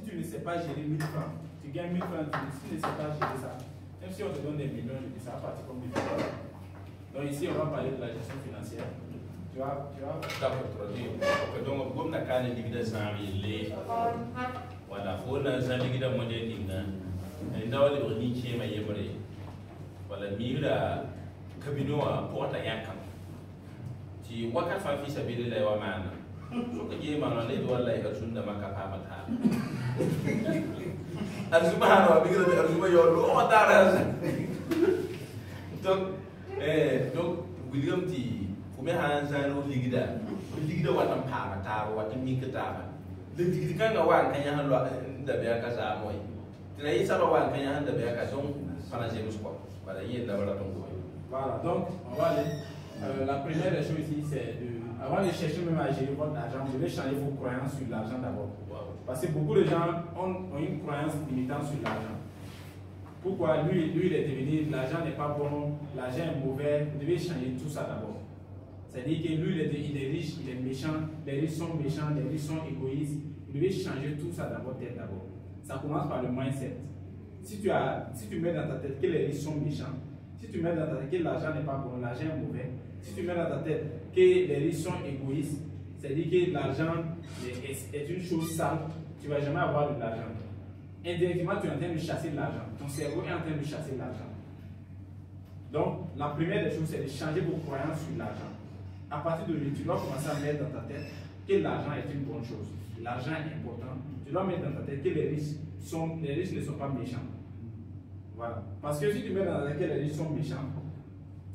tu ne sais pas gérer 1000 francs, tu gagnes 1000 francs, si tu ne sais pas gérer ça, même si on te donne des millions, ça va partir comme des millions. Donc ici, on va parler de la gestion financière. Tu vois. D'accord, trop bien. Donc, comme la canne de guide sans les. Voilà, faut la zali guide modèle d'inga. Et là, le bruni qui est ma yébré. Voilà, mira cabino à porte à yanka. Si waka fa fi sabili la wa mana. So ka je ma le do wallahi ka sunna maka fa mata. Arzuma ha bi gira arzuma yo lo dara. Donc William ti kuma han zano ligida watan pa mata watan mikata. Le digidi kan ga wan kan ya lo da biya ka sa moy. Trai sa ba wan kan ya da biya ka son fanager musko. Voilà, il y a de la Voilà, donc on va aller. La première des choses ici, c'est de. Avant de chercher même à gérer votre argent, vous devez changer vos croyances sur l'argent d'abord. Wow. Parce que beaucoup de gens ont une croyance limitante sur l'argent. Pourquoi lui il est devenu, l'argent n'est pas bon, l'argent est mauvais, vous devez changer tout ça d'abord. C'est-à-dire que lui il est riche, il est méchant, les riches sont méchants, les riches sont égoïstes. Vous devez changer tout ça dans votre tête d'abord. Ça commence par le mindset. Si tu mets dans ta tête que les riches sont méchants, si tu mets dans ta tête que l'argent n'est pas bon, l'argent est mauvais, si tu mets dans ta tête que les riches sont égoïstes, c'est-à-dire que l'argent est une chose sale, tu ne vas jamais avoir de l'argent. Indirectement, tu es en train de chasser l'argent. Ton cerveau est en train de chasser l'argent. Donc, la première des choses, c'est de changer vos croyances sur l'argent. À partir de là, tu dois commencer à mettre dans ta tête que l'argent est une bonne chose. L'argent est important. Tu dois mettre dans ta tête que les riches ne sont pas méchants. Voilà. Parce que si tu mets dans la tête que les riches sont méchants,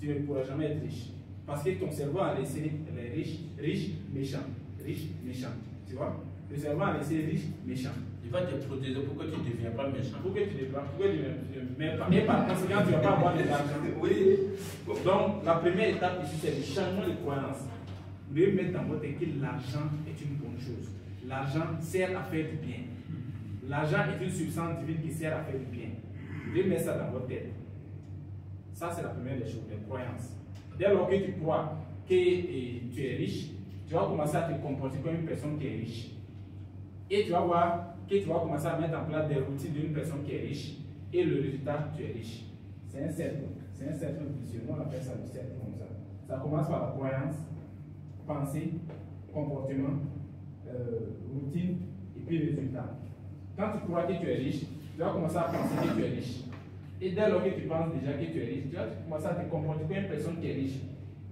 tu ne pourras jamais être riche. Parce que ton cerveau a laissé les riches, méchants. Riches, méchants. Tu vois? Le cerveau a laissé riches, méchants. Il va te protéger pour que tu ne deviens pas méchant. Pour que tu ne mais par conséquent, tu ne vas pas avoir de l'argent. Oui. Donc, la première étape ici, c'est le changement de croyance. Vous devez mettre dans votre tête que l'argent est une bonne chose. L'argent sert à faire du bien. L'argent est une substance divine qui sert à faire du bien. Vous devez mettre ça dans votre tête. Ça, c'est la première des choses, les croyances. Dès lors que tu crois que tu es riche, tu vas commencer à te comporter comme une personne qui est riche. Et tu vas voir que tu vas commencer à mettre en place des routines d'une personne qui est riche. Et le résultat, tu es riche. C'est un cercle. C'est un cercle vicieux. On appelle ça le cercle comme ça. Ça commence par la croyance, pensée, comportement, routine et puis résultat. Quand tu crois que tu es riche, tu vas commencer à penser que tu es riche. Et dès lors que tu penses déjà que tu es riche, tu vas commencer à te comporter comme une personne qui est riche.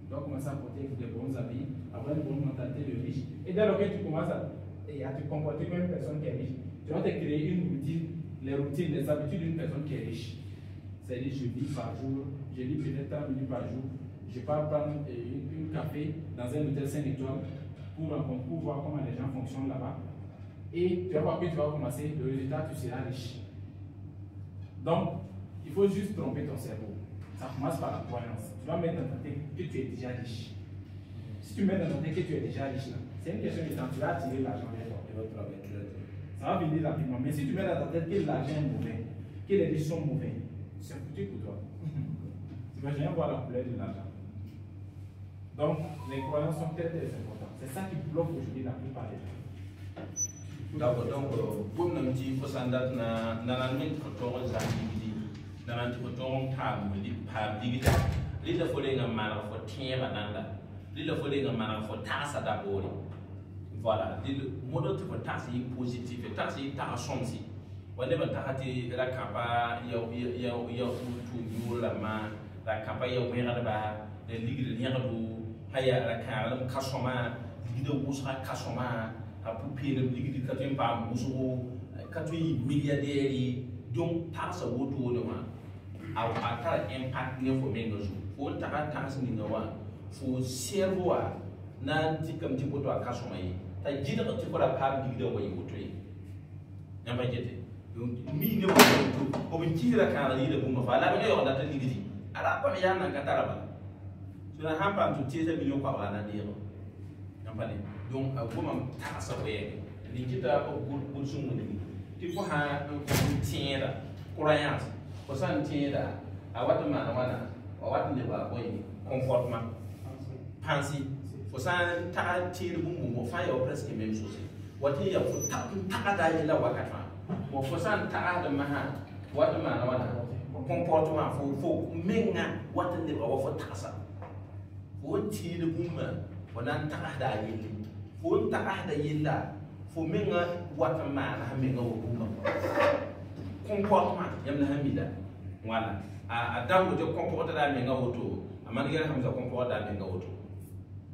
Tu dois commencer à porter des bons habits, avoir une bonne mentalité de riche. Et dès lors que tu commences à te comporter comme une personne qui est riche, tu vas te créer une routine, les routines, les habitudes d'une personne qui est riche. C'est-à-dire, je vis par jour, je lis peut-être 30 minutes par jour, je pars prendre un café dans un hôtel 5 étoiles pour voir comment les gens fonctionnent là-bas. Et tu vas voir que tu vas commencer, le résultat, tu seras riche. Donc, il faut juste tromper ton cerveau. Ça commence par la croyance. Tu vas mettre dans ta tête que tu es déjà riche. Si tu mets dans ta tête que tu es déjà riche, c'est une question de temps, tu vas attirer l'argent vers toi. Ça va venir rapidement. Mais si tu mets dans ta tête que l'argent est mauvais, que les riches sont mauvais, c'est foutu pour toi. Tu ne vas jamais voir la couleur de l'argent. Donc, les croyances sont très très importantes. C'est ça qui bloque aujourd'hui la plupart des gens. D'accord, donc, pour nous dire que ça n'a pas de temps, nanti ko ton tam li pa digita li la fole nga mara fo tiera nanda li la fole nga mara fo tasa d'abord voilà li modo to tasa yi positif tasa yi ta somsi wala ba tahati la kapa ya tu yula ma la kapa ya wera ba le ligide nya do haya la kala kasoma digida wusa kasoma apu pele ligide katin pa musu katui milliardaire donc tasa woto de ma a tara impact ne fo menga zu fo taka tasa ni ngawa fo servo a na tikam ti boto akaso mai ta jida ko tikola pa digida wayi woto yi nyamba jete donc mi ne ko bin tira kana yi da bumma fa la ne yo da ta digidi ala ko ya nan ka tara ba so na hampa to tiesa mi yo kwa bana de yo nyamba ne donc a goma tasa waye ni kita ko gursun mun ni ti fo ha ko tiera croyance ko san tiera a wata mana wana wa wata ne ba boy comportement pensée ko san ta tiera bumbu mo fa yo presque même chose wati ya ko ta da la wakata Bon, faut ça ta de maha. What the man, comportement, faut menga, what the liver of a tassa. Faut tea the woman, when I'm tahada yelling. Faut tahada yella, for menga, what a man, having a woman. Comportement, yam hamida. Wala. A dam with your comported I mean auto. A man here comes a comported I mean auto.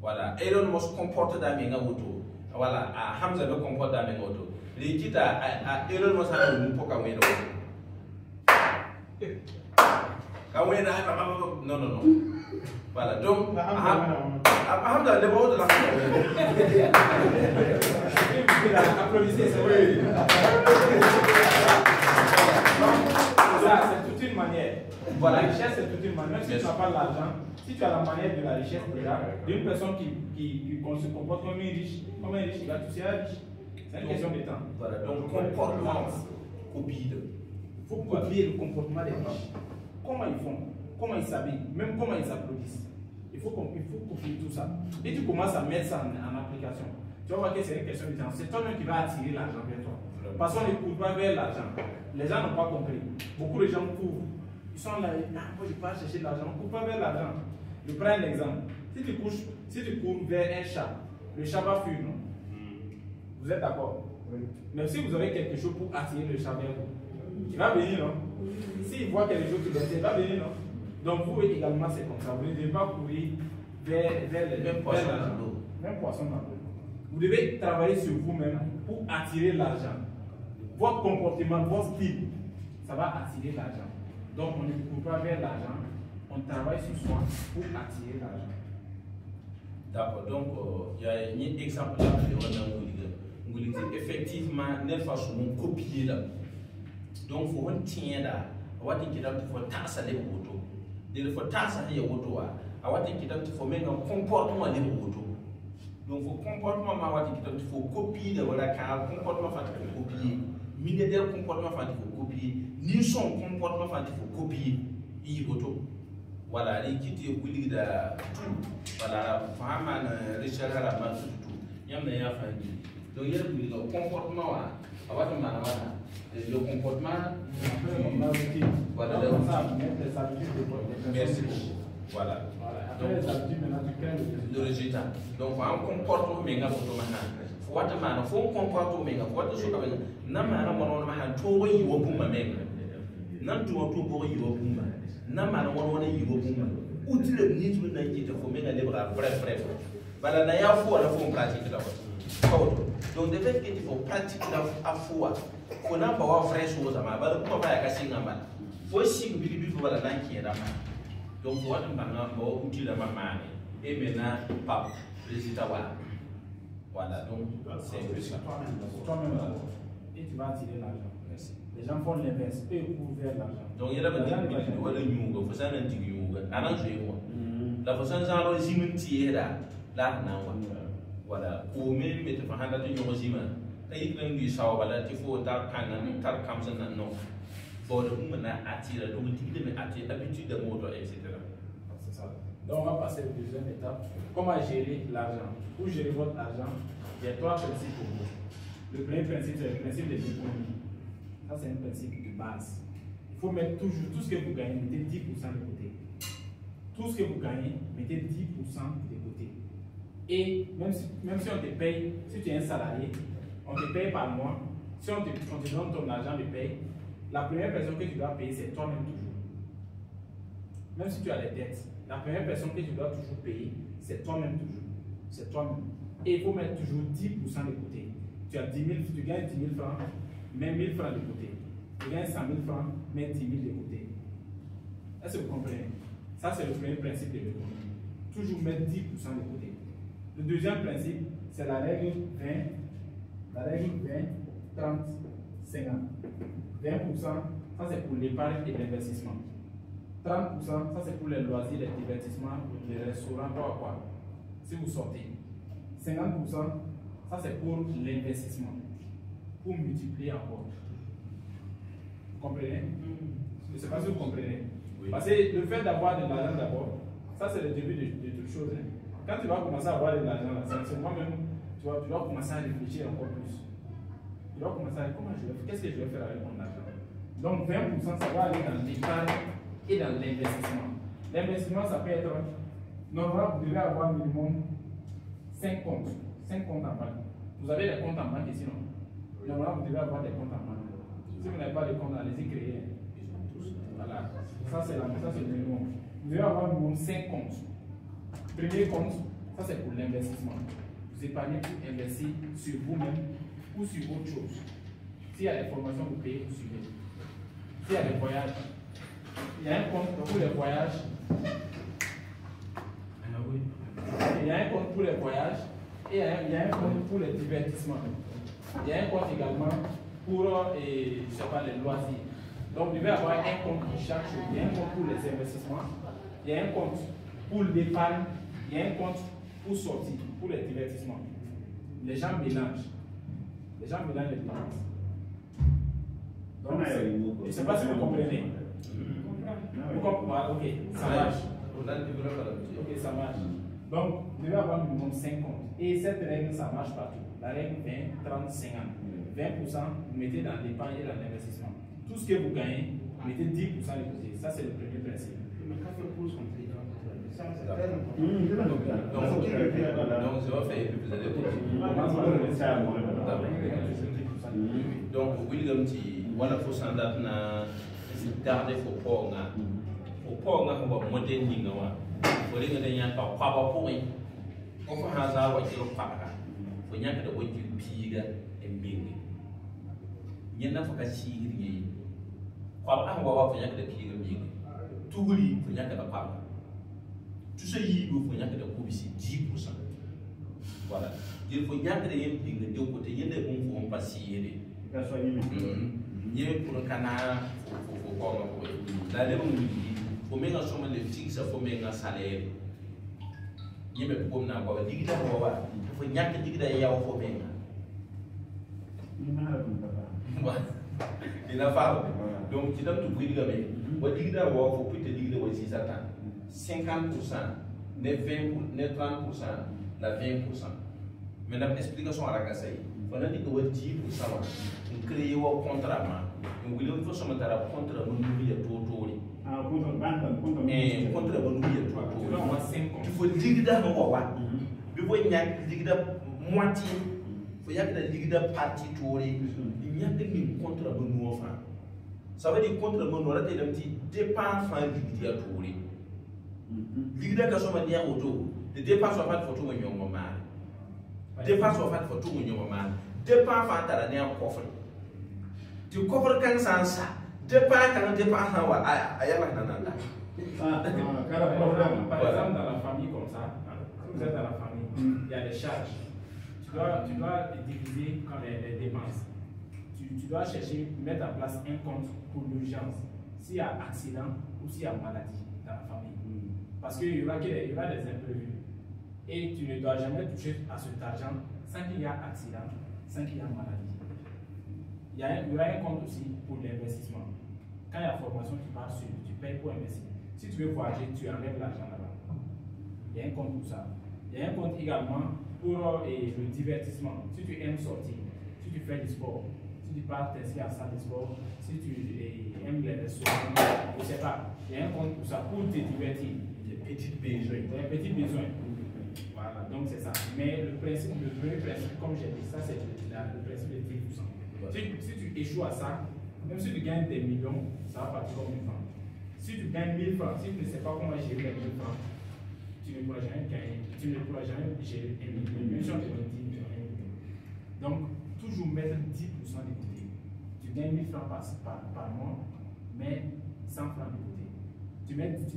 Wala. Elon was comported I mean auto. Wala. A Hamza no comported I mean auto. Legita, Elon was having a poker window. No. Voilà, donc, Hamza, le mot de la applaudissez, c'est vrai. Ça, c'est toute une manière. Voilà, la richesse, c'est toute une manière. Même si tu n'as pas l'argent, si tu as la manière de la richesse déjà, d'une personne qui se comporte comme un riche, il va toucher à riche. C'est une question de temps. Voilà, donc comportement copie. Il faut copier le comportement des riches. Comment ils font, comment ils s'habillent, même comment ils s'applaudissent. Il faut copier tout ça. Et tu commences à mettre ça en application. Tu vas voir que c'est une question de temps. C'est toi-même qui vas attirer l'argent vers toi. Parce qu'on ne court pas vers l'argent. Les gens n'ont pas compris. Beaucoup de gens courent. Ils sont là, moi je ne vais pas chercher l'argent. On ne court pas vers l'argent. Je prends un exemple. Si tu cours vers un chat, le chat va fuir, non? Vous êtes d'accord? Oui. Mais si vous avez quelque chose pour attirer le chat vers vous, il va venir, non? S'il voit quelque chose qui l'attire, il va venir, non? Donc vous également, c'est comme ça. Vous ne devez pas courir vers l'argent. Même poisson dans l'eau. Vous devez travailler sur vous-même pour attirer l'argent. Votre comportement, votre style, ça va attirer l'argent. Donc on ne court pas vers l'argent, on travaille sur soi pour attirer l'argent. D'accord, donc il y a un exemple là on a effectivement, n'est pas sur mon copier là. Donc il faut un tien là, on va dire qu'il faut tasser les motos. Il faut tasser les motos, on va dire qu'il faut mettre un comportement les motos. Donc il faut comportement, on va dire qu'il faut copier de voilà car comportement il faut copier, militaire comportement il faut copier, ni son comportement il faut copier, il moto. Voilà, les qui te voulaient de tout. Voilà, vraiment, Richard a mal tout. Il y a un meilleur fan. Donc, il y a le comportement. Le comportement. Voilà, merci beaucoup. Voilà. Le résultat. Donc, un comportement, mais un faut un comportement, mais un faut Namara wana yiwo buma utile nitu na yite ko menga lebra bref bala na ya fo la fo pratique la ko donc de fait que il faut pratique la afwa ko na ba wa vrai chose ma bala ko ba ya ka singa ma fo sing bi bi bala na ki da ma donc ko wata banga ba utile ma mane et maintenant pas résultat voilà donc c'est plus toi-même et tu vas attirer l'argent. Les gens font l'inverse, eux courent vers l'argent. Donc il y a des gens qui ont des gens qui font des gens la façon dont ils zimentent là, voilà. Ou même mettre par exemple des gens qui ils prennent du sang, voilà, il faut dar canon, tar comme ça non. Pour le moment attirer, donc il faut attirer l'habitude de moto, etc. C'est ça. Donc on va passer à la deuxième étape. Comment gérer l'argent? Pour gérer votre argent, il y a trois principes pour vous. Le premier principe, c'est le principe de l'économie. Ça, c'est un principe de base. Il faut mettre toujours, tout ce que vous gagnez, mettez 10% de côté. Tout ce que vous gagnez, mettez 10% de côté. Et même si on te paye, si tu es un salarié, on te paye par mois, si on te donne ton argent de paye, la première personne que tu dois payer, c'est toi-même toujours. Même si tu as des dettes, la première personne que tu dois toujours payer, c'est toi-même toujours. C'est toi-même. Et il faut mettre toujours 10% de côté. Tu as 10 000, tu gagnes 10 000 francs, mets 1 000 francs de côté. Tu gagnes 100 000 francs, mets 10 000 de côté. Est-ce que vous comprenez? Ça, c'est le premier principe de l'économie. Toujours mettre 10% de côté. Le deuxième principe, c'est la règle 20. La règle 20, 30, 50. 20%, ça c'est pour l'épargne et l'investissement. 30%, ça c'est pour les loisirs, les divertissements, les restaurants, quoi. Si vous sortez. 50%, ça c'est pour l'investissement. Pour multiplier encore. Vous comprenez? Je ne sais pas si vous comprenez. Oui. Parce que le fait d'avoir de l'argent d'abord, ça c'est le début de toute chose. Hein. Quand tu vas commencer à avoir de l'argent, c'est moi-même, tu vas commencer à réfléchir encore plus. Tu dois commencer à dire comment qu'est-ce que je vais faire avec mon argent. Donc 20%, ça va aller dans l'épargne et dans l'investissement. L'investissement, ça peut être, normalement, vous devez avoir minimum 5 comptes. 5 comptes en banque. Vous avez des comptes en banque ici, non? Normalement, vous devez avoir des comptes en banque. Si vous n'avez pas de compte, allez-y créer. Voilà. Ça, c'est le minimum. Vous devez avoir minimum 5 comptes. Premier compte, ça c'est pour l'investissement. Vous épargnez pour investir sur vous-même ou sur autre chose. S'il y a des formations, vous payez, vous suivez. S'il y a des voyages, il y a un compte pour les voyages. Il y a un compte pour les voyages et il y a un compte pour les divertissements. Il y a un compte également pour je sais pas, les loisirs. Donc, vous devez avoir un compte pour chaque chose. Il y a un compte pour les investissements, il y a un compte pour l'épargne, il y a un compte pour sortir, pour les divertissements. Les gens mélangent. Les gens mélangent les dépenses. Donc, je ne sais pas si vous comprenez. Vous comprenez? Ok, ça marche. Ok, ça marche. Donc, vous devez avoir minimum 5 comptes. Et cette règle, ça marche partout. La règle 20, 30, 50. 20%, vous mettez dans l'épargne et dans l'investissement. Tout ce que vous gagnez, vous mettez 10% de côté. Ça, c'est le premier principe. Donc, ça va faire plus donc, William, voilà, il faut s'en garder pour on va monter une ligne. Pour les gens, pas pour eux. On va faire un peu de para. Faut y aller de où tu piges et bien. Il y en a pas qu'à chier. Quoi, on va faire de pieds et bien. Tout le monde faut y aller de para. Tout ce qui vous faut y aller de couper 10%. Voilà. Il faut y aller de deux côtés. Il y a des bons pour passer. Il y a pour le canard, faut pas dans les bons faut mettre ensemble les fixes, faut mettre un salaire. Il y a pour n'a pas dit que faut y aller de dire ya faut mettre. Il n'a pas. Donc tu donnes tout prix de gamin. Au dire d'avoir faut plus te dire de aussi ça 50%, ne 20%, ne 30%, la 20%. Maintenant explication à la casse. On a dit que 10%, on crée un contrat. On voulait une façon de faire un contrat de nous tout. Contre il faut dire d'abord, il faut dire moitié, il faut dire partie tourée, il y a des contre nous enfin. Ça veut dire contre nous, on a des petits dépenses en dividir tourée. L'idée que ça veut dire autour, les dépenses sont pas de photo au moment. Dépenses sont pas de photo au moment. Dépenses en t'as en coffre. Tu coffres quand ça ça. Dépenses quand dépenses en wa ayama nananda. Par exemple, dans la famille comme ça, si vous êtes dans la famille, il y a des charges. Tu dois diviser comme les dépenses. Tu dois chercher, mettre en place un compte pour l'urgence. S'il y a accident ou s'il y a maladie dans la famille. Parce qu'il y aura des imprévus. Et tu ne dois jamais toucher à cet argent sans qu'il y ait accident, sans qu'il y ait maladie. Il y aura un compte aussi pour l'investissement. Quand il y a formation, tu payes pour investir. Si tu veux voyager, tu enlèves l'argent là-bas. Il y a un compte pour ça. Il y a un compte également pour le divertissement. Si tu aimes sortir, si tu fais du sport, si tu pars t'inscrire à la salle de sport, si tu aimes les restaurants, je ne sais pas. Il y a un compte pour ça, pour te divertir. Des petits besoins. Des petits besoins. Voilà, donc c'est ça. Mais le premier principe, comme j'ai dit, ça c'est le principe de 10%. Si tu échoues à ça, même si tu gagnes des millions, ça va partir comme 1000 francs. Si tu gagnes 1000 francs, si tu ne sais pas comment gérer les 1000 francs, tu ne pourras jamais gagner, tu ne pourras jamais gérer 1 million. Même si on te donne 10 millions, 1 million. Donc, toujours mettre 10% de côté. Tu gagnes 1000 francs par mois, mais 100 francs de côté. Tu gagnes 10 000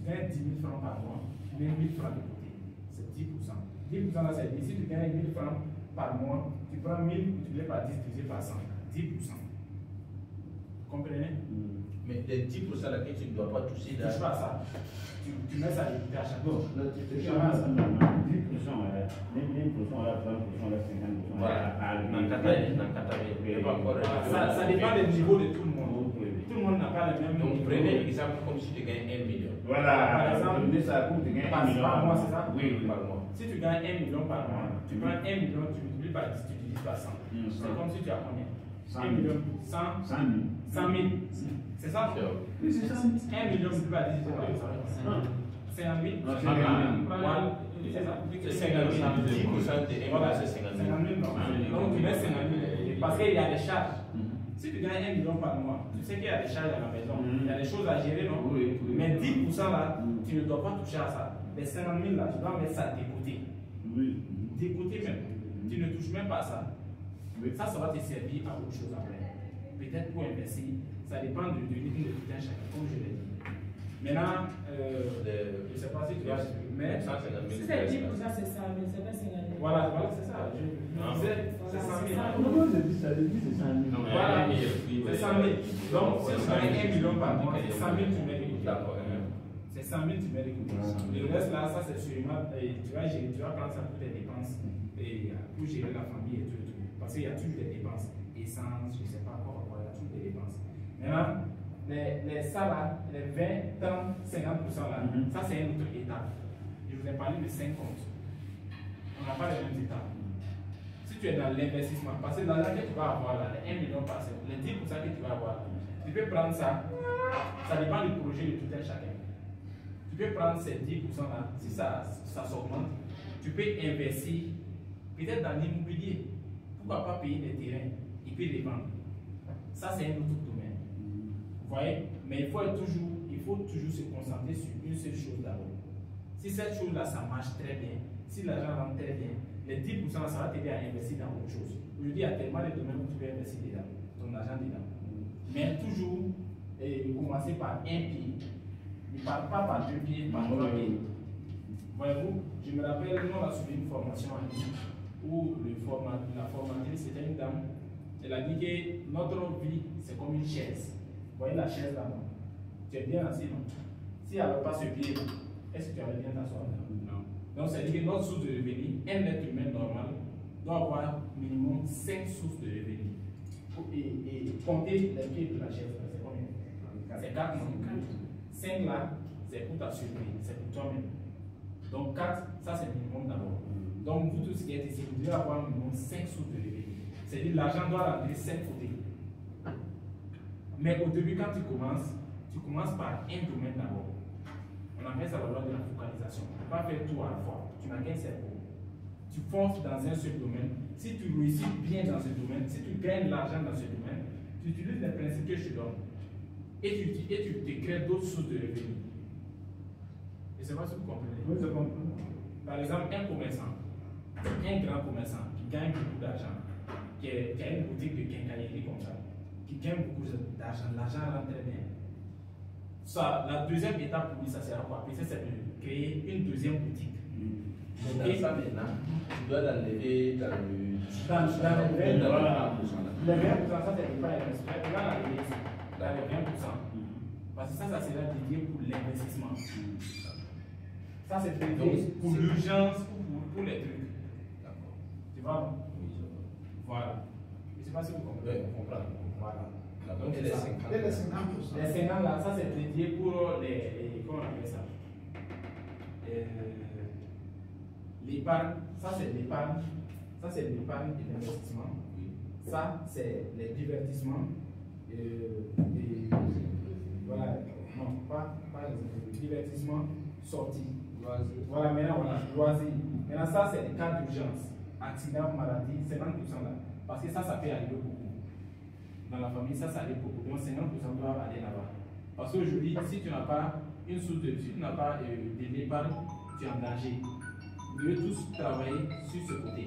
francs par mois, tu mets 1000 francs de côté. C'est 10%. 10% là, c'est dit, si tu gagnes 1000 francs par mois, tu prends 1000 multiplié par 10 divisé par 100. 10%. Vous comprenez? Mais les 10% là que tu ne dois pas toucher là. Tu touches pas ça. Tu mets ça à chaque fois. 10%, 10%, 20%, 30%, 50%. Voilà. Ça dépend du niveau de tout le monde. Tout le monde n'a pas le même niveau. Donc, prenez l'exemple comme si tu gagnes 1 million. Voilà, par exemple, tu gagnes 1 million par mois, c'est ça? Oui, par mois. Si tu gagnes 1 million par mois, tu prends 1 million, tu multiplies par 10, tu divises par 100. C'est comme si tu as combien? 100 1 million, 100 000. C'est ça? Oui, c'est ça. 1 million, c'est pas 10 000. 50 000. Voilà. C'est 50 000. 10% de 1 million, c'est 50 000. Donc tu mets 50 000 parce qu'il y a des charges. Si tu gagnes 1 million par mois, tu sais qu'il y a des charges à la maison, il y a des choses à gérer, non? Oui. Mais 10% là, tu ne dois pas toucher à ça. Les 50 000 là, tu dois mettre ça de côté. Oui. De côté même. Tu ne touches même pas à ça. Oui. Ça va te servir à autre chose après. Peut-être pour investir, ça dépend du rythme de tout un chacun, comme je l'ai dit. Maintenant, je ne sais pas si tu vas mais 150 000. Si c'est 10%, c'est 100 000, c'est pas 50 000. voilà, c'est ça. Je disais, c'est 100 000. Non, c'est 100 000. Voilà, c'est 100 000. Donc, si tu gagnes 1 million par mois, c'est 100 000 tu mets de côté. D'accord. C'est 100 000 tu mets de côté. Le reste là, ça c'est sûrement, tu vas prendre ça pour tes dépenses, et pour gérer la famille et tout. Parce qu'il y a toujours des dépenses. Essence, je ne sais pas quoi, il y a toujours des dépenses. Maintenant, les salaires, les 20, 30, 50% là, ça c'est une autre étape. Je vous ai parlé de 5 comptes. On n'a pas les mêmes étapes. Si tu es dans l'investissement, parce que l'argent que tu vas avoir là, les 1 million par semaine, les 10% que tu vas avoir, tu peux prendre ça, ça dépend du projet de tout un chacun. Tu peux prendre ces 10% là, si ça s'augmente, tu peux investir peut-être dans l'immobilier. Pourquoi pas payer des terrains et puis les vendre? Ça c'est un autre domaine. Vous voyez? Mais il faut toujours se concentrer sur une seule chose d'abord. Si cette chose-là, ça marche très bien, si l'argent rentre très bien, les 10%, ça va t'aider à investir dans autre chose. Aujourd'hui, il y a tellement de domaines où tu peux investir dedans, ton argent dedans. Mais toujours, commencer par un pied. Ne parle pas par 2 pieds, par 3 pieds. Voyez-vous, je me rappelle, nous on a suivi une formation en ligne où la formatrice, c'était une dame, elle a dit que notre vie, c'est comme une chaise. Vous voyez la chaise là, non? Tu es bien assis, non? Si elle n'avait pas ce pied, est-ce que tu avais bien t'asseoir? Non. Donc, ça veut dire que notre source de revenus, un être humain normal, doit avoir minimum 5 sources de revenus. Et compter les pieds de la chaise, c'est combien? C'est 4, non? 5 là, c'est pour ta survie, c'est pour toi-même. Donc 4, ça c'est le minimum d'abord. Donc vous tous qui êtes ici, vous devez avoir minimum 5 sources de revenus. C'est-à-dire l'argent doit rentrer 5 côtés. Mais au début, quand tu commences par un domaine d'abord. On appelle ça la loi de la focalisation. Tu ne peux pas faire tout à la fois. Tu n'as qu'un cerveau. Tu fonces dans un seul domaine. Si tu réussis bien dans ce domaine, si tu gagnes l'argent dans ce domaine, tu utilises les principes que je te donne. Et tu te crées d'autres sources de revenus. Je ne sais pas si vous comprenez. Oui, je comprends. Par exemple, un commerçant, un grand commerçant qui gagne beaucoup d'argent, qui a une boutique de quincaillerie comme ça, qui gagne beaucoup d'argent, l'argent rentre très bien. Ça, la deuxième étape pour lui, ça sert à quoi? C'est de créer une deuxième boutique. Mais dans ça maintenant, tu dois l'enlever dans le... Dans les 20%, Voilà. les 20%, ça c'est pas l'investissement. Tu vas l'enlever ici, dans les 20%. Parce que ça sera dédié pour l'investissement. Ça c'est dédié pour l'urgence ou pour les trucs. D'accord. Tu vois? Oui, je vois. Voilà. Je ne sais pas si vous comprenez. Oui, on comprend. Voilà. Donc, c'est les ça. 50. Et les 50%. Les 50 là, ça c'est dédié pour les comment on appelle ça? L'épargne, ça c'est l'épargne, ça c'est l'épargne et l'investissement. Ça c'est les divertissements. Voilà, non, pas les divertissements, sorties. Voilà, maintenant voilà, loisirs. Maintenant ça c'est les cas d'urgence. Accident, maladie, 50% là. Parce que ça peut arriver beaucoup. Dans la famille, ça arrive beaucoup. Donc 50% doivent aller là-bas. Parce qu'aujourd'hui, si tu n'as pas une source de, si tu n'as pas de l'épargne, tu es en danger. Vous devez tous travailler sur ce côté.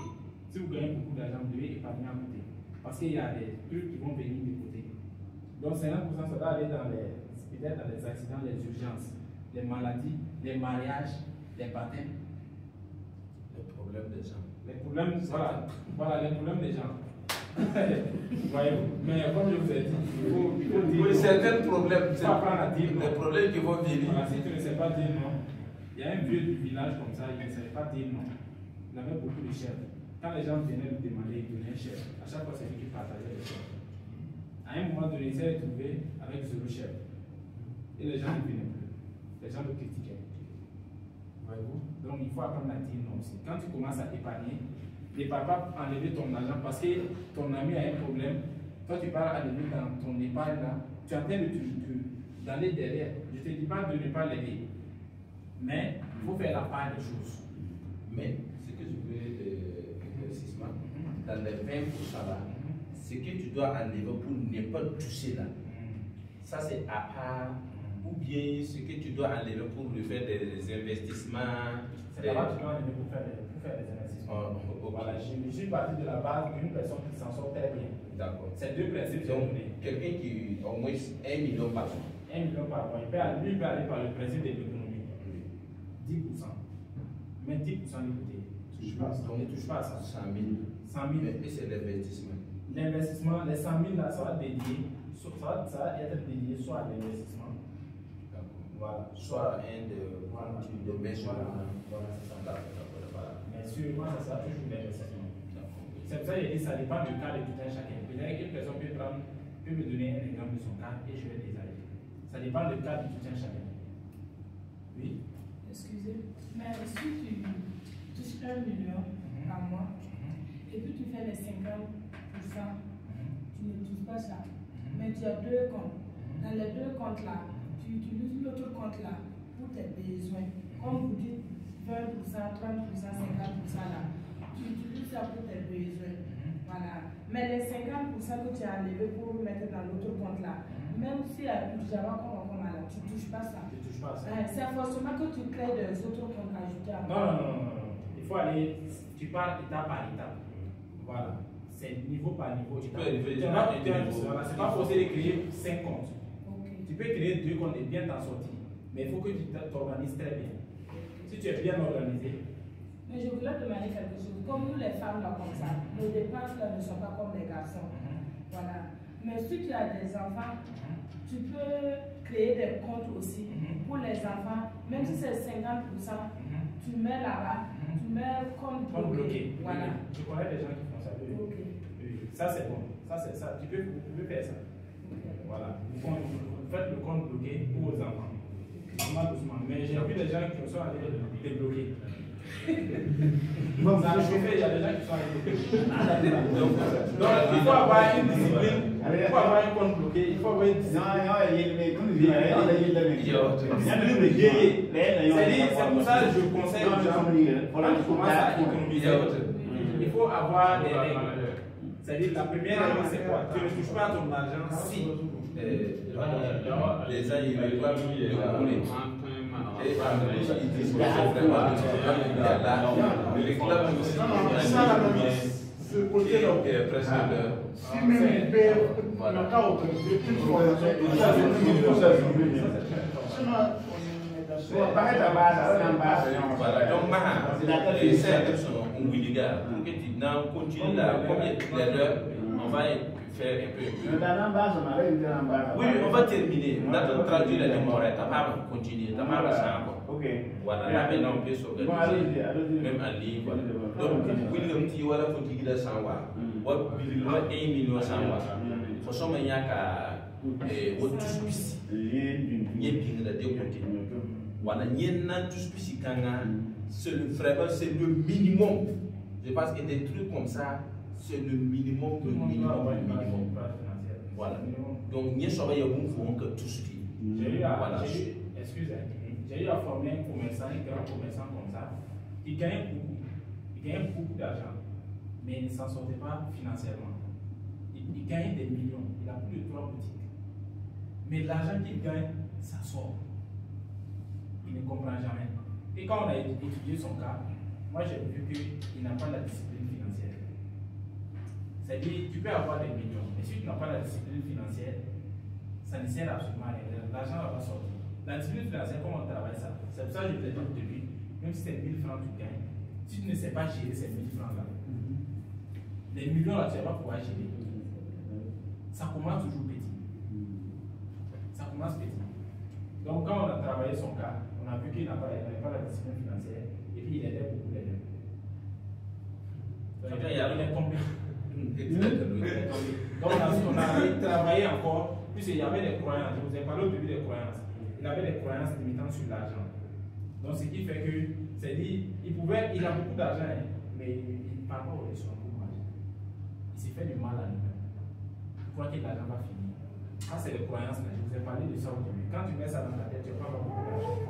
Si vous gagnez beaucoup d'argent, vous devez épargner à côté. Parce qu'il y a des trucs qui vont venir de côté. Donc 50% ça doit aller dans peut-être dans les accidents, les urgences, les maladies, les mariages, les baptêmes. Les problèmes des gens. Les problèmes, voilà les problèmes des gens. Voyez-vous. Mais comme je vous ai dit, il faut dire. Oui, certains problèmes, Il faut apprendre à dire non. les problèmes qui vont venir. Voilà, si tu ne sais pas dire non, il y a un vieux du village comme ça, il ne savait pas dire non. Il avait beaucoup de chefs. Quand les gens venaient lui demander, il donnait un chef. À chaque fois, c'est lui qui partageait les chefs. À un moment donné, il s'est retrouvé avec 0 chef. Et les gens ne venaient plus. Les gens le critiquaient. Voyez-vous? Donc il faut apprendre à dire non aussi. Quand tu commences à épargner, n'épargne pas enlever ton argent parce que ton ami a un problème, Toi, tu pars à l'aider dans ton épargne là, tu es en train d'aller derrière. Je ne te dis pas de ne pas l'aider. Mais il faut faire la part des choses. Mais ce que je veux éclaircissement, dans les 20% là, ce que tu dois enlever pour ne pas toucher là, ça c'est à part, ou bien ce que tu dois enlever pour faire des investissements. C'est là-bas que tu dois enlever pour faire des investissements. Voilà, je suis parti de la base d'une personne qui s'en sort très bien. D'accord. C'est deux principes. Donc, quelqu'un qui a au moins 1 million par mois. 1 million par mois, il peut aller par le principe de l'économie. 10%. Mais 10% de côté. Tu ne touches pas à ça. 100 000. 100 000. Et c'est l'investissement. L'investissement, les 100 000 là, ça va être dédié soit à l'investissement. Voilà. Soit un de Voilà, c'est ça. Mais sûrement, ça sera toujours l'investissement. C'est pour ça que j'ai dit ça dépend du cas de tout un chacun. Peut-être qu'une personne peut me donner un exemple de son cas et je vais les aider. Ça dépend du cas de tout un chacun. Oui? Excusez, mais si tu touches 1 million par mois et puis tu fais les 50%, tu ne touches pas ça. Mais tu as 2 comptes. Dans les 2 comptes là, tu utilises l'autre compte là pour tes besoins. Comme vous dites, 20%, 30%, 50% là, tu utilises ça pour tes besoins. Voilà. Mais les 50% que tu as enlevé pour mettre dans l'autre compte là, même si tu as comme là, tu ne touches pas ça. Tu ne touches pas ça. C'est forcément que tu crées des autres comptes ajoutés à Non. Il faut aller, tu pars étape par étape. Voilà. C'est niveau par niveau. Tu peux arriver c'est pas forcé de créer 5 comptes. Okay. Tu peux créer 2 comptes et bien t'en sortir. Mais il faut que tu t'organises très bien. Si tu es bien organisé. Mais je voulais demander quelque chose. Comme nous les femmes là comme ça, nos dépenses là ne sont pas comme les garçons. Voilà. Mais si tu as des enfants, tu peux créer des comptes aussi pour les enfants. Même si c'est 50%, tu mets là-bas, tu mets compte bloqué. Voilà. Je connais des gens qui font ça. Okay. Ça c'est bon. Ça c'est ça. Vous pouvez faire ça. Voilà. Vous faites le compte bloqué pour vos enfants. Doucement. Mais j'ai vu des gens qui sont allés débloquer. Ça a chauffé, il y a des gens qui sont allés débloquer. Donc il faut avoir une discipline. Il faut avoir un compte bloqué. Il faut avoir une discipline. C'est pour ça que je conseille aux gens, quand tu commences à économiser, il faut avoir des règles. C'est-à-dire, la première règle, c'est quoi? Tu ne touches pas ton argent si les gens ils réclament le rouler. Et ils disent que c'est vraiment le réclame aussi. Ce côté-là, presque si même il paie le cas autorisé, plus de voilà, donc les services sont obligatoires pour que tu continues là, comme il y a l'heure, on va faire un peu. Oui, on va terminer. On a traduit la mémoire, tu n'as pas continué, tu n'as pas ça encore. Voilà, là maintenant on peut s'organiser, même en ligne. Donc, William T. voilà, faut qu'il ait 100 watts. 1 million 100 watts. De toute façon, il y a qu'à tout spécifique. Il y a bien de côté. Voilà, il y a tout spécifique. C'est le minimum. Je pense que des trucs comme ça, c'est le minimum. Voilà. Donc, il y a que tout ce qui. J'ai eu à former un commerçant, un grand commerçant comme ça. Il gagne beaucoup d'argent, mais il ne s'en sortait pas financièrement. Il gagne des millions, il a plus de 3 boutiques. Mais l'argent qu'il gagne, ça sort. Il ne comprend jamais. Et quand on a étudié son cas, moi j'ai vu qu'il n'a pas la discipline financière. C'est-à-dire, tu peux avoir des millions, mais si tu n'as pas la discipline financière, ça ne sert absolument à rien. L'argent va sortir. La discipline financière, comment on travaille ça? C'est pour ça que je vous ai dit au début, même si c'est 1000 francs que tu gagnes, si tu ne sais pas gérer ces 1000 francs là, les millions là, tu ne vas pas pouvoir gérer. Ça commence toujours petit. Ça commence petit. Donc quand on a travaillé son cas, on a vu qu'il n'avait pas la discipline financière et puis il aidait beaucoup les gens. Donc il est tombé. Donc on a travaillé encore, puisqu'il y avait des croyances. Je vous ai parlé au début des croyances. Il avait des croyances limitantes sur l'argent. Donc ce qui fait que, c'est dit, il a beaucoup d'argent, mais il ne parle pas aux gens pour manger. Il s'est fait du mal à lui-même. crois que l'argent va finir. Ça, c'est les croyances là. Je vous ai parlé de ça aujourd'hui. Quand tu mets ça dans ta tête, tu vas pas avoir beaucoup d'argent.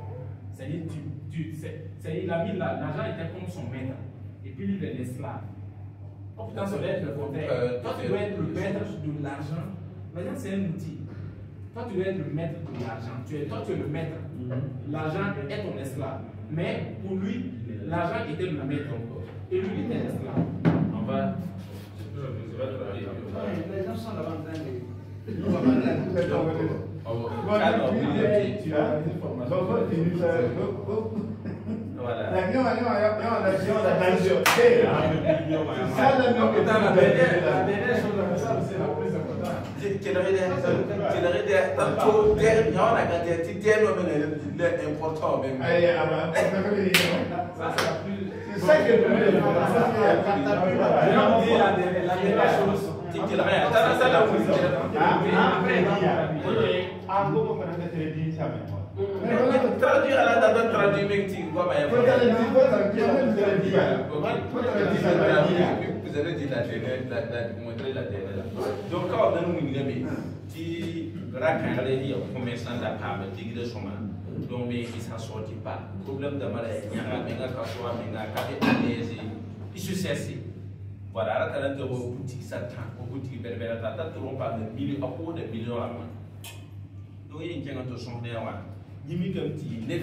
C'est-à-dire, l'argent était comme son maître. Et puis lui, il est l'esclave. Oh putain, ça doit être le contraire. Toi, tu dois être le maître de l'argent. L'argent, c'est un outil. Toi, tu dois être le maître de l'argent. Toi, tu es le maître. L'argent est ton esclave. Mais pour lui, l'argent était le maître. Et lui, il était l'esclave. On va. Les gens sont là-bas en train de. Voilà. La dernière chose, c'est la plus importante. Traduire à la date, traduire, mais tu vois, vous avez dit la dernière, montrer la dernière. Donc, quand on a une qui raconte les commerçants d'appartement, qui de son donc, mais ils s'en sortent pas. Le problème de maladie, il y a un méga cassouin, méga café, il se cesse. Voilà, là, tu as un boutique Satan, au boutique Berbera, tu as toujours pas de millions, à peau de millions à moi. Donc, il y a un son d'air. Il y a un petit net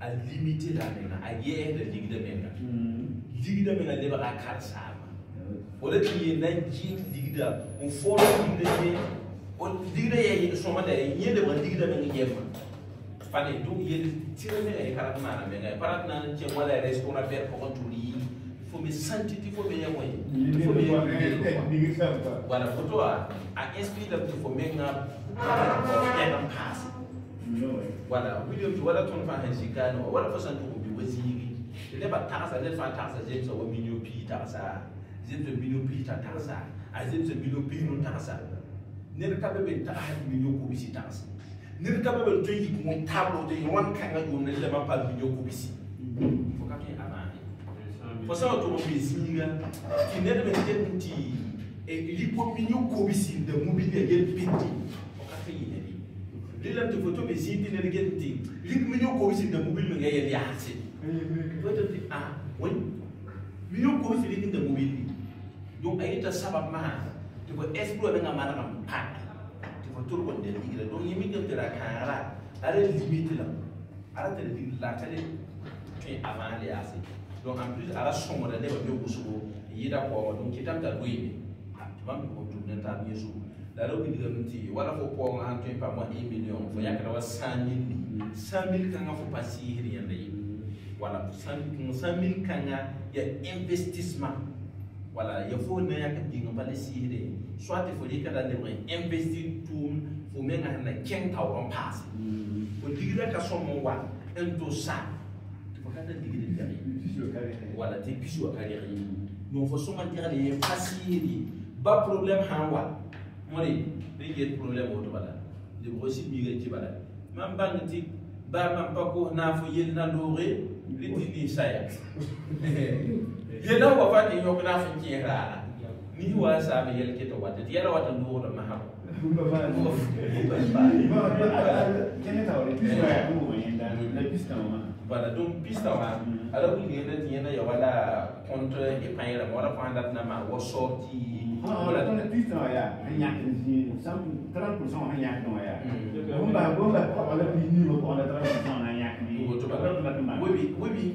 à limiter la main, à guérir de ligue de main. Ligue de main, elle va à 4 au lieu qu'il y ait un ligue de on faut ligue de ligue de son modèle, il y a de ligue de main. Fallait donc il y a des tirs et caractères à la main. Par exemple, tu vois les restaurants pour un touriste. Il faut me sentir, il faut me y il faut me voilà, pour toi, à inspirer il faut maintenant passe. Voilà, William, tu vois la ton fan Chicano, voilà façon de vous waziri. Il n'est pas taxe, il n'est pas taxe, j'aime ça au minopi taxa, j'aime ce minopi taxa, j'aime ce minopi non taxa. N'est pas capable de taxer minopobisi taxe. N'est pas capable de dire mon tableau de one kanga ou ne l'a pas minopobisi. Il faut qu'il y ait avant. Pour ça, on trouve des signes qui n'est pas un petit et l'hypominiopobisi de mobilier et le petit. Les lames de photo, mais si tu n'es rien dit, les millions de coïncidences de mobile, mais il y a assez. Ah, oui. Millions de coïncidences de mobile. Donc, il y a ça, tu peux explorer un manam pack. Tu peux tout le monde dire. Donc, il y a la cara, arrête de limiter là. Arrête de dire la télé, tu es avant les assez. Donc, en plus, à la somme de l'époque, il y a d'accord, donc, il y a un tas de oui. Tu vas me retourner ta mise. La lobby de l'amitié, voilà pourquoi on entend par mois 1 million, il y a 100 000. 100 000 quand on faut pas si rien d'ailleurs. Voilà, 100 000 quand il y a investissement. Voilà, il faut qu'il y ait un peu de si soit il faut dire qu'il y a investir tout, il faut même un 15 000 passe. Pour dire que son mot, un dossier, il faut qu'il y ait des carrières. Voilà, tu es plus sur la carrière. Donc il faut seulement dire qu'il y a facile, pas de problème. Moi, il y a des problèmes au Tobala. Les grossis migrés qui valent. Même Bangti, Bam Paco, Nafoyel, Nandoré, les Tini Saya. Il y a là où on va dire qu'on a fait qui est rare. Ni où à ça, mais il y a quelques watts. Il y a là où on a Maham. Voilà, donc, pista, alors il y a contre épargne, on va prendre la main, ou sorti. Voilà, on a plus de temps, il y a 30% rien qu'on a. On va avoir le minimum pour la 30% rien. Oui, oui.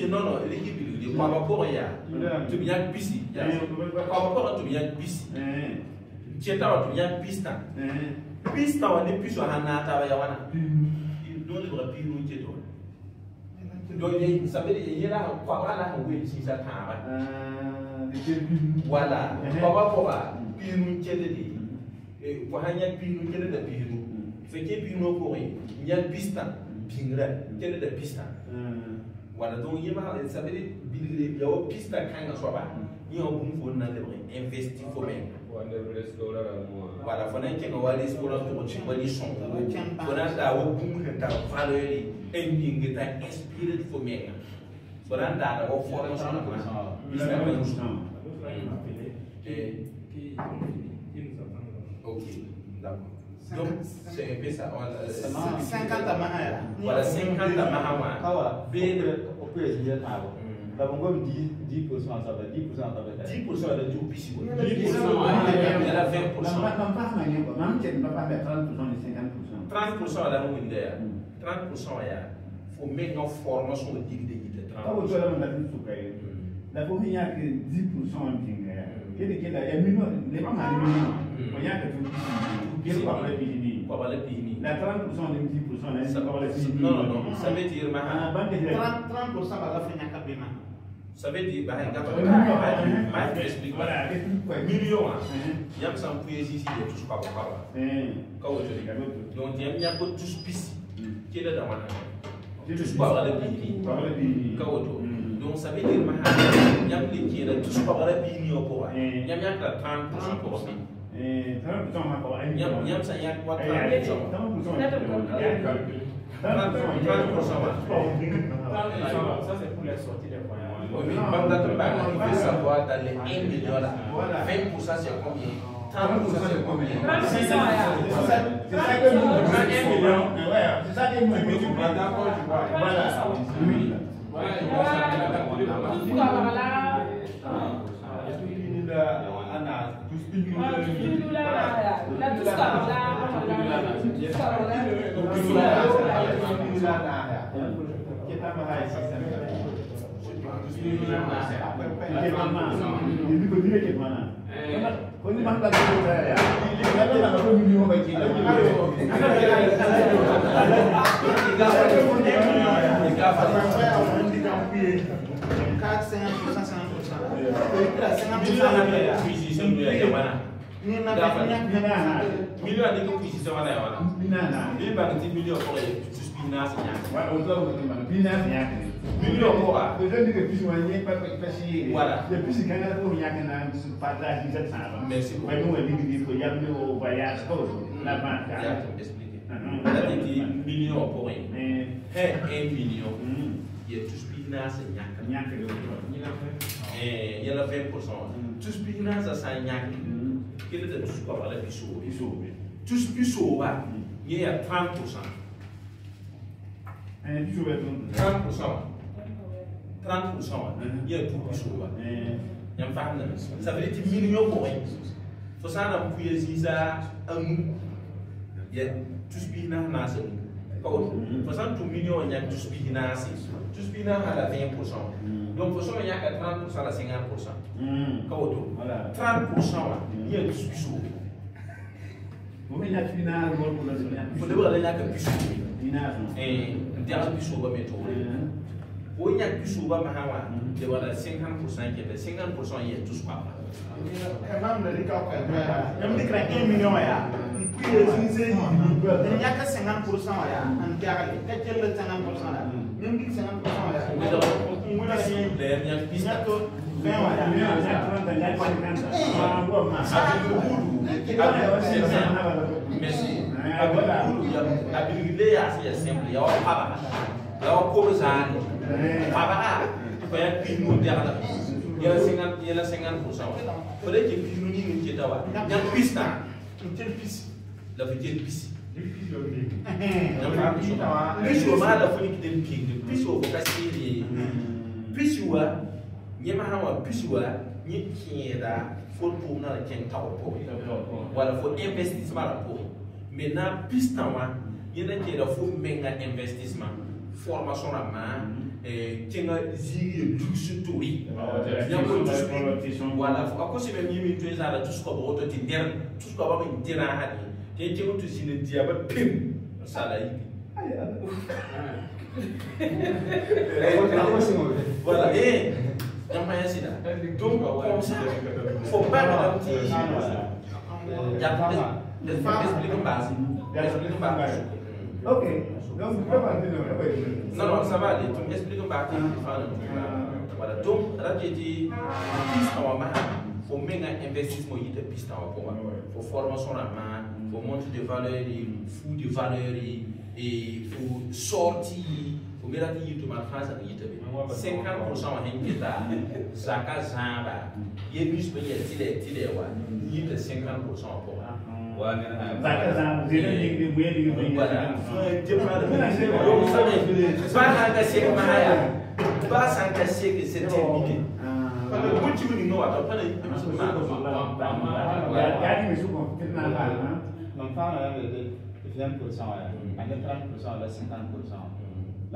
Non, non, l'équipe, il y a pas rapport à tu viens de pisser. Pas rapport à tu viens de pisser. Tu es là, tu viens de pisser. Pisser, on est plus sur un nata. Il doit le rapide ou il est toi. Donc, ça veut dire qu'il y a là, voilà, oui, si ça t'arrête. Voilà, papa, puis nous télé, et pour un yan puis nous télé de pirou. Fait que puis nous pour il y a pistan, pingra, télé de pistan. Voilà, donc il y a ça veut dire il y a un pistan quand on soit pas. Il y a un bon fond dans le investir pour même. Voilà, faut n'importe quoi aller pour la tour de quoi ils sont. On a là au bout de ta valeur et une inspiré de pour même. Faut dans au fond de ça. D'accord. Donc, c'est un peu ça. 50 à Mahaya. Voilà, 50 à Mahama. Kawa, on peut essayer de faire. La bonne 10%, ça va 10%, ça va 10% de tout ici. 10%, il y a 20%. 30% à la moindre. 30%, il faut mettre une formation de 30%. La première, il y a 10% en Tinga. Il y a les mamans, il y a la 30% de 10%, non, ça veut dire 30% à la fin de la ça veut dire, je explique. Voilà, millions, il y a un poésie ici de tous papa. Donc, il y a tous pistes qui est dans la tous pas le pays. Donc, ça veut dire, il y a tous pas le pays pour il y a 30% pour aussi. Il y a ça, il y a quoi 30%. 30%, ça c'est pour les sorties des voyages. Oui, mais il faut savoir dans les 1 million là. 20% c'est combien? 30% c'est combien? C'est ça que nous avons 1 million. C'est ça que nous avons. D'accord, tu vois. Voilà. Il y a 20%. Tout ce qui est ça, quel est tout ce qu'on va tout ce qui il y a 30%. 30%. Il y a tout ça veut dire millions pour rien. Faut ça dans poésie ça il y a tout ce qui est faut ça tout million il y a tout ce qui est tout ce qui est à 20%. Donc, il y a 30% à 50%. 30%, il y a du suicide. Il faut d'abord aller à la puissance. Et il y a du suicide. Il y a du suicide, il y a 50% qui est 50%, il y a tout ça. $1 million. Puis il y a que 50% même dit 50%. Formation à main, qui est voilà, à cause de même tout ça, tout ce qu'on va te dire, tout ce qu'on va me dire, et qui ont aussi le diable, pim, ça là. Voilà, et donc comme ça, il faut pas ok, donc non, ça va aller, tu m'expliques pas. Voilà, donc, là, j'ai dit, piste en main, il faut mettre un investissement de piste en main. Il faut formation en main, il faut monter des valeurs, il faut des valeurs, et il faut sortir, il faut mettre un YouTube en France, 50% en Hénketa, Zaka Zamba, il y a plus de 50% pour La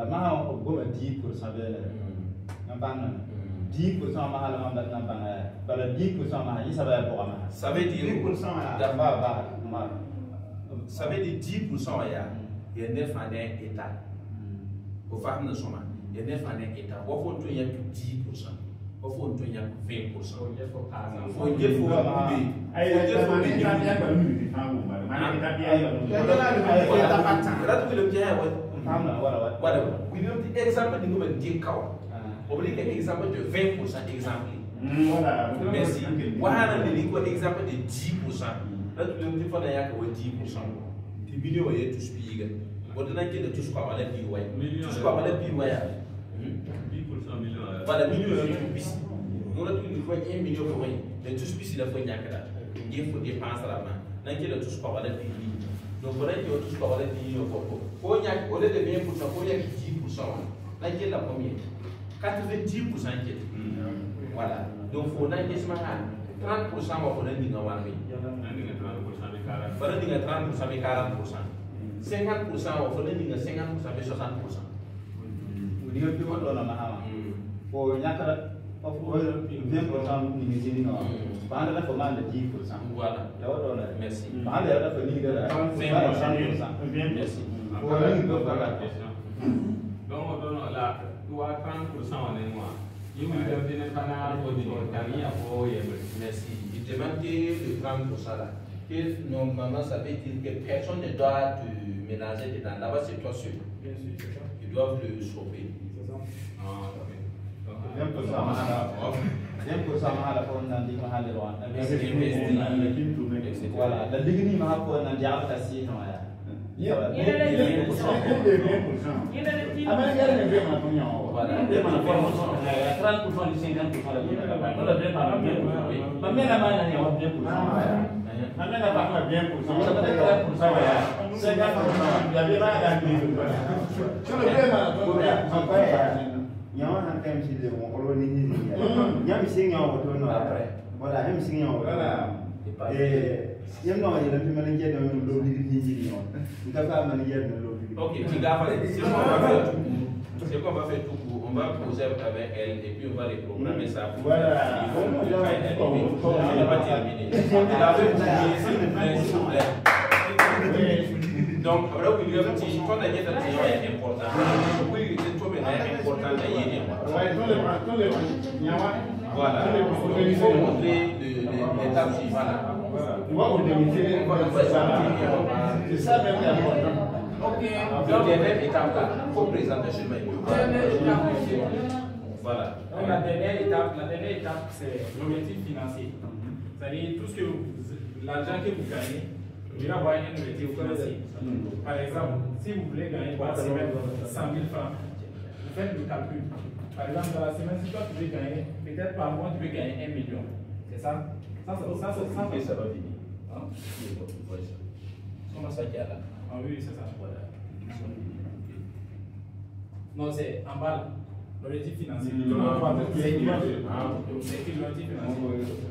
main au goût 10% de la 10% mahal mandat nampang pada 10% mahal ini sabar apa mahal? Ça veut dire 10% ça veut dire 10% ya. Il y a 9 années état. Au femme de soma, il y a 9 années état. Au fond tu y a 10%. Au fond tu y a 20%. Faut dire faut oblique exemple de 20% exemple. Merci. Voilà l'exemple de 10%. Là, tu me dis qu'il y a 10%. Tu millions et tout spiegel. On a dit que tout ce qu'on va aller vivre. Tout ce qu'on va aller vivre. 10% millions. Voilà, millions et tout bis. Nous avons dit qu'il faut 1 million pour rien. Mais tout ce bis, il faut y aller. Il faut dépenser à la main. Là, il y a tout ce qu'on va aller vivre. Donc, on a dit que tout ce qu'on va aller vivre. Au lieu de 20%, il y a 10%. Là, il y a la première. 90% voilà. Donc, il faut 30% pour le dire. 30% mais 40%. 50% pour le dire 50% mais 60%. Vous dites que vous avez pour y a pour 20% ni sini no. Pada la commande 10%. Voilà. Merci. Pada la famille de la 20%. Merci. Pour le dire la question. Donc on donne la 30% en un mois. Il me donne un canal pour dire merci. Il demande le 30% là. Que normalement ça veut dire que personne ne doit te mélanger dedans. Là-bas c'est toi seul. Bien sûr, c'est ça. Ils doivent le sauver. C'est ça. Ah, ok. 20% mahal pour nanti mahal loan. Voilà. La ligne mahal pour nanti apa kasih no ya. Il y a des Ok, c'est qu'on va faire tout court. On va poser avec elle et puis on va les programmer ça. Voilà. On va terminer. S'il vous plaît. Donc, alors, William, quand on a dit que c'est important, oui, c'est tout important d'ailleurs. Voilà. Il faut montrer l'étape suivante. C'est ça même important. Ok. Donc, dernière étape là, il faut présenter chez moi. Voilà. Donc, la dernière étape, c'est l'objectif financier. C'est-à-dire tout ce que l'argent que vous gagnez, vous devez avoir un objectif financier. Par exemple, si vous voulez gagner par semaine 100 000 francs, vous faites le calcul. Par exemple, dans la semaine, si toi tu veux gagner, peut-être par mois tu veux gagner 1 million. C'est ça? Ça va venir. Comment ça qu'il y a là? Ah oui, c'est ça. Voilà. Non, c'est en bas. L'objectif financier. C'est l'objectif financier.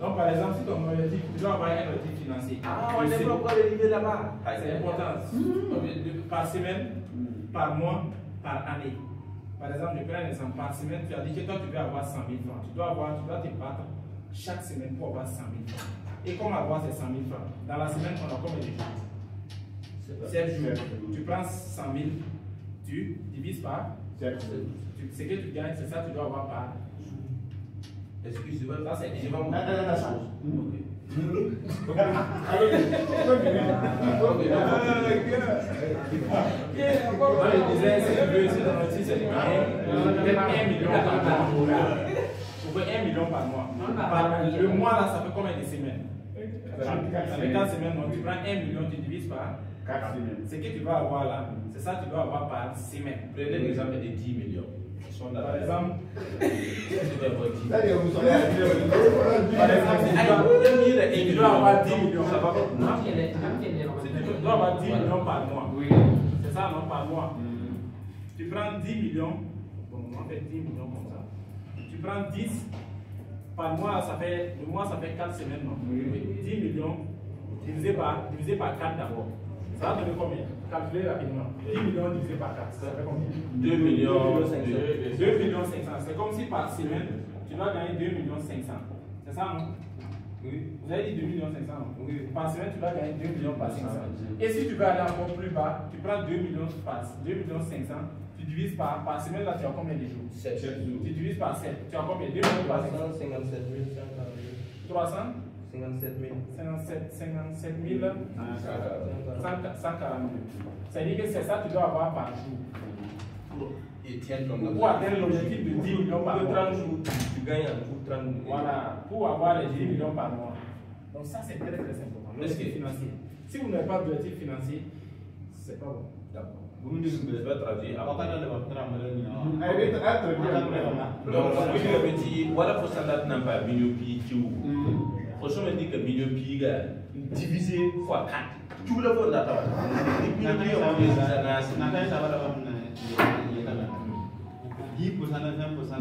Donc, par exemple, si ton objectif, tu dois avoir un objectif financier. Ah, on est pas encore arrivé là-bas. C'est important. Par semaine, par mois, par année. Par exemple, je prends un exemple. Par semaine, tu as dit que toi, tu veux avoir 100 000 francs. Tu dois te battre chaque semaine pour avoir 100 000 francs. Et comment avoir ces 100 000 francs? Dans la semaine, on a combien de jours? 7 jours. Tu prends 100 000, tu divises par 7 jours. Ce que tu gagnes, c'est ça que tu dois avoir par jour. Excusez-moi, ça c'est je vais vous $1 million par mois. Le mois là, ça fait combien de semaines? Ça fait 4 semaines, donc tu prends 1 million, tu divises par 4 semaines. Ce que tu vas avoir là, c'est ça que tu dois avoir par semaine. Prenez l'exemple de 10 millions. Par exemple, tu dois avoir 10 millions. dois avoir 10 millions par mois. Oui. C'est ça, non, par mois. Tu prends 10 millions, bon, on fait 10 millions comme ça. Tu prends 10, par mois, ça fait, le mois, ça fait 4 semaines, non? Oui. 10 millions divisé par 4 d'abord. Ça va donner combien? Calculez rapidement. 10 millions divisé par 4, ça fait combien? 2 millions 500. 2 millions 500. C'est comme si par semaine, tu dois gagner 2 millions 500. C'est ça, non? Oui. Vous avez dit 2 millions 500, non? Oui. Par semaine, tu dois gagner 2 millions par 500. Et si tu veux aller encore plus bas, tu prends 2 millions 500, tu divises par semaine, là, tu as combien de jours? 7 jours. Tu divises par 7. Tu as combien? 2 millions par 500. 300 57 000 140 000. C'est-à-dire que c'est ça que tu dois avoir par jour. Et tiens ton Pour atteindre l'objectif de 10 millions par mois. 30 jours, tu gagnes en tout 30 000. Voilà, pour avoir les 10 millions par mois. Donc ça, c'est très très important. L'objectif financier. Si vous n'avez pas d'objectif financier, c'est pas bon. D'accord. Vous je vais traduire. Apa kan ada waktu ramai ni. Donc, je me dis, voilà pour ça là, n'a pas myopi tu. Franchement, me dit que myopi divisé fois 4. Tout le monde là. Nakaya sabar dalam ni. 10% dan 5%